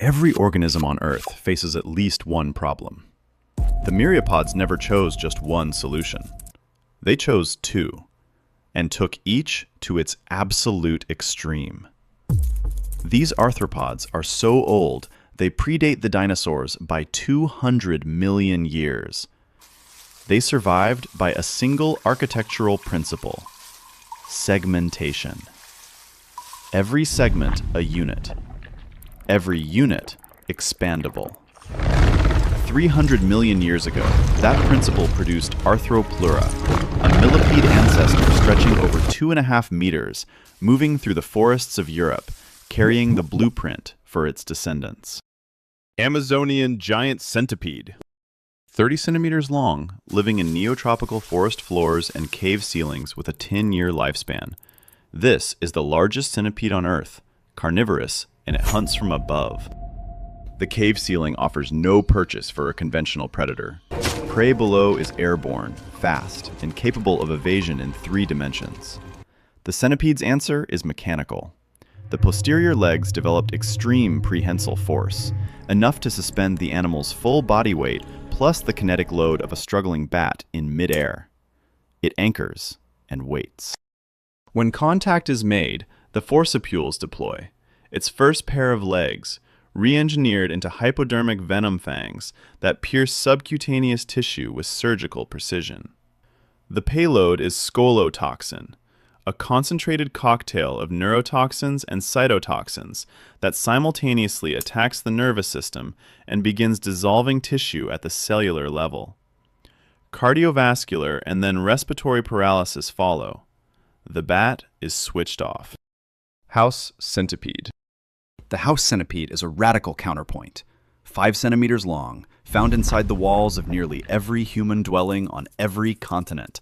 Every organism on Earth faces at least one problem. The Myriapods never chose just one solution. They chose two, and took each to its absolute extreme. These arthropods are so old, they predate the dinosaurs by 200 million years. They survived by a single architectural principle: segmentation. Every segment a unit. Every unit expandable. 300 million years ago, that principle produced Arthropleura, a millipede ancestor stretching over 2.5 meters, moving through the forests of Europe, carrying the blueprint for its descendants. Amazonian giant centipede. 30 centimeters long, living in neotropical forest floors and cave ceilings with a 10-year lifespan. This is the largest centipede on Earth, carnivorous, and it hunts from above. The cave ceiling offers no purchase for a conventional predator. Prey below is airborne, fast, and capable of evasion in 3 dimensions. The centipede's answer is mechanical. The posterior legs developed extreme prehensile force, enough to suspend the animal's full body weight plus the kinetic load of a struggling bat in midair. It anchors and waits. When contact is made, the forcipules deploy. Its first pair of legs, re-engineered into hypodermic venom fangs that pierce subcutaneous tissue with surgical precision. The payload is scolotoxin, a concentrated cocktail of neurotoxins and cytotoxins that simultaneously attacks the nervous system and begins dissolving tissue at the cellular level. Cardiovascular and then respiratory paralysis follow. The bat is switched off. House centipede. The house centipede is a radical counterpoint. 5 centimeters long, found inside the walls of nearly every human dwelling on every continent.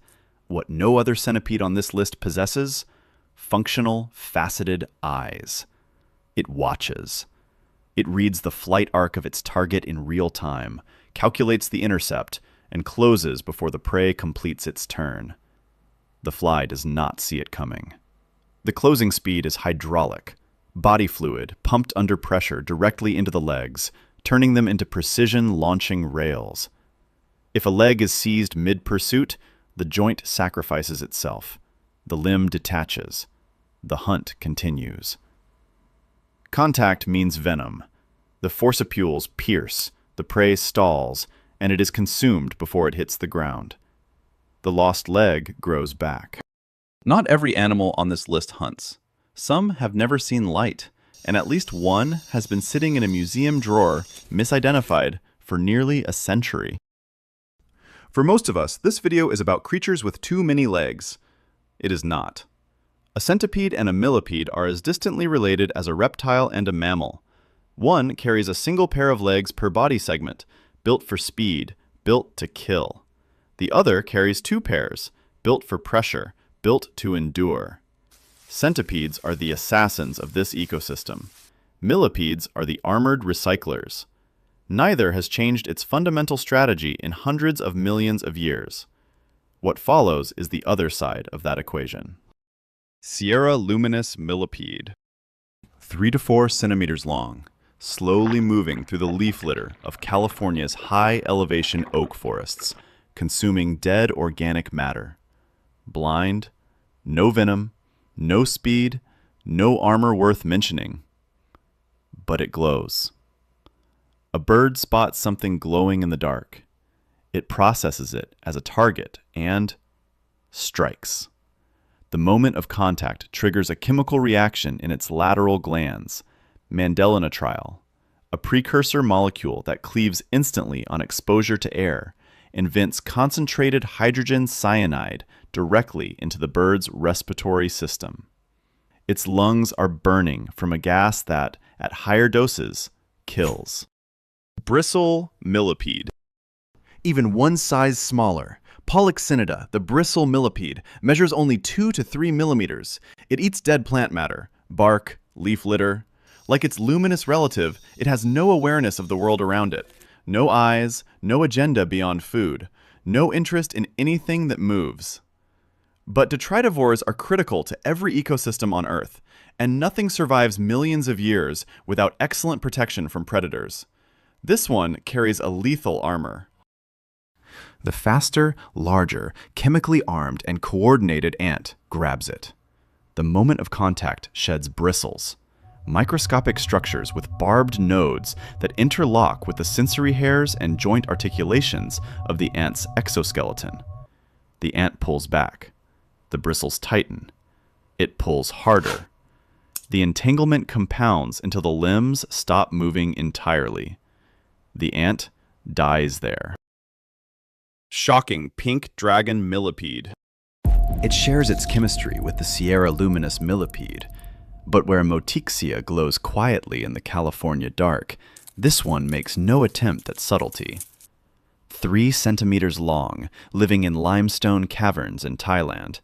What no other centipede on this list possesses: functional, faceted eyes. It watches. It reads the flight arc of its target in real time, calculates the intercept, and closes before the prey completes its turn. The fly does not see it coming. The closing speed is hydraulic. Body fluid pumped under pressure directly into the legs, turning them into precision launching rails. If a leg is seized mid-pursuit, the joint sacrifices itself. The limb detaches. The hunt continues. Contact means venom. The forcipules pierce, the prey stalls, and it is consumed before it hits the ground. The lost leg grows back. Not every animal on this list hunts. Some have never seen light, and at least one has been sitting in a museum drawer, misidentified, for nearly a century. For most of us, this video is about creatures with too many legs. It is not. A centipede and a millipede are as distantly related as a reptile and a mammal. One carries a single pair of legs per body segment, built for speed, built to kill. The other carries 2 pairs, built for pressure, built to endure. Centipedes are the assassins of this ecosystem. Millipedes are the armored recyclers. Neither has changed its fundamental strategy in hundreds of millions of years. What follows is the other side of that equation. Sierra luminous millipede. 3 to 4 centimeters long, slowly moving through the leaf litter of California's high-elevation oak forests, consuming dead organic matter. Blind, no venom, no speed, no armor worth mentioning. But it glows. A bird spots something glowing in the dark. It processes it as a target and strikes. The moment of contact triggers a chemical reaction in its lateral glands, mandelinitriol, a precursor molecule that cleaves instantly on exposure to air and vents concentrated hydrogen cyanide directly into the bird's respiratory system. Its lungs are burning from a gas that, at higher doses, kills. Bristle millipede. Even one size smaller, Polyxenida, the bristle millipede, measures only 2 to 3 millimeters. It eats dead plant matter, bark, leaf litter. Like its luminous relative, it has no awareness of the world around it. No eyes, no agenda beyond food, no interest in anything that moves. But detritivores are critical to every ecosystem on Earth, And nothing survives millions of years without excellent protection from predators. This one carries a lethal armor. The faster, larger, chemically armed, and coordinated ant grabs it. The moment of contact sheds bristles, microscopic structures with barbed nodes that interlock with the sensory hairs and joint articulations of the ant's exoskeleton. The ant pulls back. The bristles tighten. It pulls harder. The entanglement compounds until the limbs stop moving entirely. The ant dies there. Shocking pink dragon millipede. It shares its chemistry with the Sierra luminous millipede, but where Motixia glows quietly in the California dark, this one makes no attempt at subtlety. 3 centimeters long, living in limestone caverns in Thailand,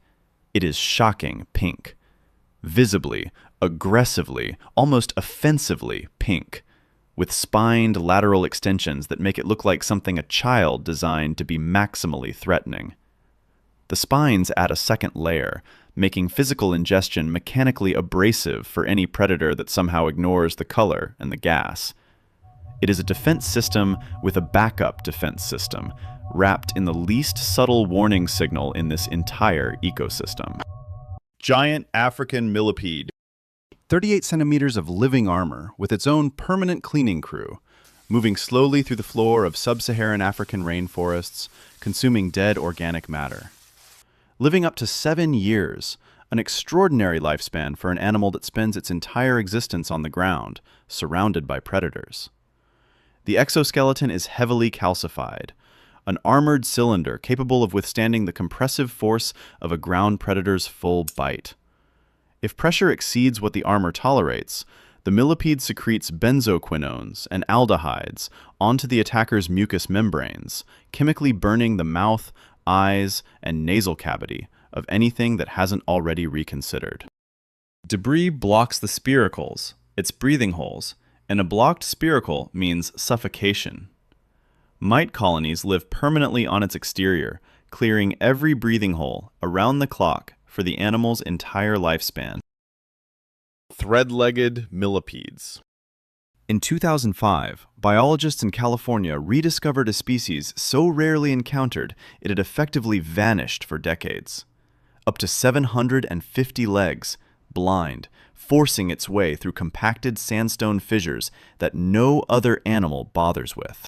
it is shocking pink. Visibly, aggressively, almost offensively pink, with spined lateral extensions that make it look like something a child designed to be maximally threatening. The spines add a second layer, making physical ingestion mechanically abrasive for any predator that somehow ignores the color and the gas. It is a defense system with a backup defense system, wrapped in the least subtle warning signal in this entire ecosystem. Giant African millipede. 38 centimeters of living armor with its own permanent cleaning crew, moving slowly through the floor of sub-Saharan African rainforests, consuming dead organic matter. Living up to 7 years, an extraordinary lifespan for an animal that spends its entire existence on the ground, surrounded by predators. The exoskeleton is heavily calcified, an armored cylinder capable of withstanding the compressive force of a ground predator's full bite. If pressure exceeds what the armor tolerates, the millipede secretes benzoquinones and aldehydes onto the attacker's mucous membranes, chemically burning the mouth, eyes, and nasal cavity of anything that hasn't already reconsidered. Debris blocks the spiracles, its breathing holes, and a blocked spiracle means suffocation. Mite colonies live permanently on its exterior, clearing every breathing hole around the clock for the animal's entire lifespan. Thread-legged millipedes. In 2005, biologists in California rediscovered a species so rarely encountered it had effectively vanished for decades. Up to 750 legs, blind, forcing its way through compacted sandstone fissures that no other animal bothers with.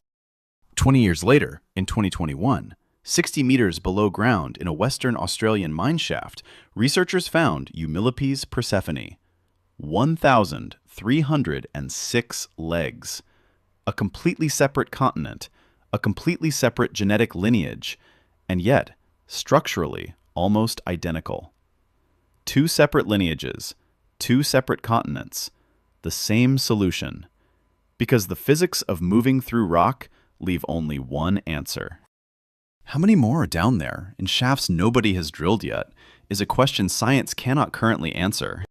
20 years later, in 2021, 60 meters below ground in a Western Australian mineshaft, researchers found Eumillipes persephone, 1,306 legs, a completely separate continent, a completely separate genetic lineage, and yet, structurally, almost identical. 2 separate lineages, 2 separate continents, the same solution. Because the physics of moving through rock leave only one answer. How many more are down there, in shafts nobody has drilled yet, is a question science cannot currently answer.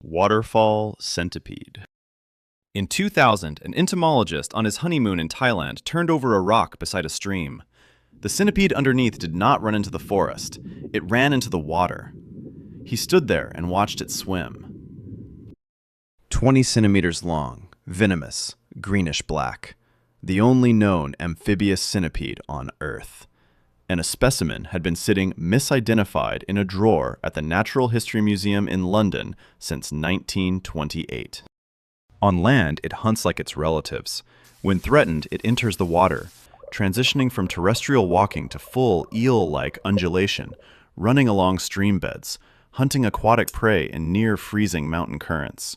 Waterfall centipede. In 2000, an entomologist on his honeymoon in Thailand turned over a rock beside a stream. The centipede underneath did not run into the forest. It ran into the water. He stood there and watched it swim. 20 centimeters long, venomous, greenish-black. The only known amphibious centipede on Earth. And a specimen had been sitting misidentified in a drawer at the Natural History Museum in London since 1928. On land, it hunts like its relatives. When threatened, it enters the water, transitioning from terrestrial walking to full eel-like undulation, running along stream beds, hunting aquatic prey in near-freezing mountain currents.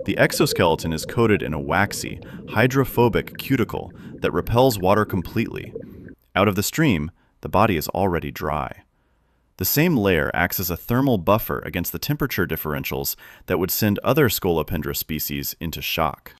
The exoskeleton is coated in a waxy, hydrophobic cuticle that repels water completely. Out of the stream, the body is already dry. The same layer acts as a thermal buffer against the temperature differentials that would send other Scolopendra species into shock.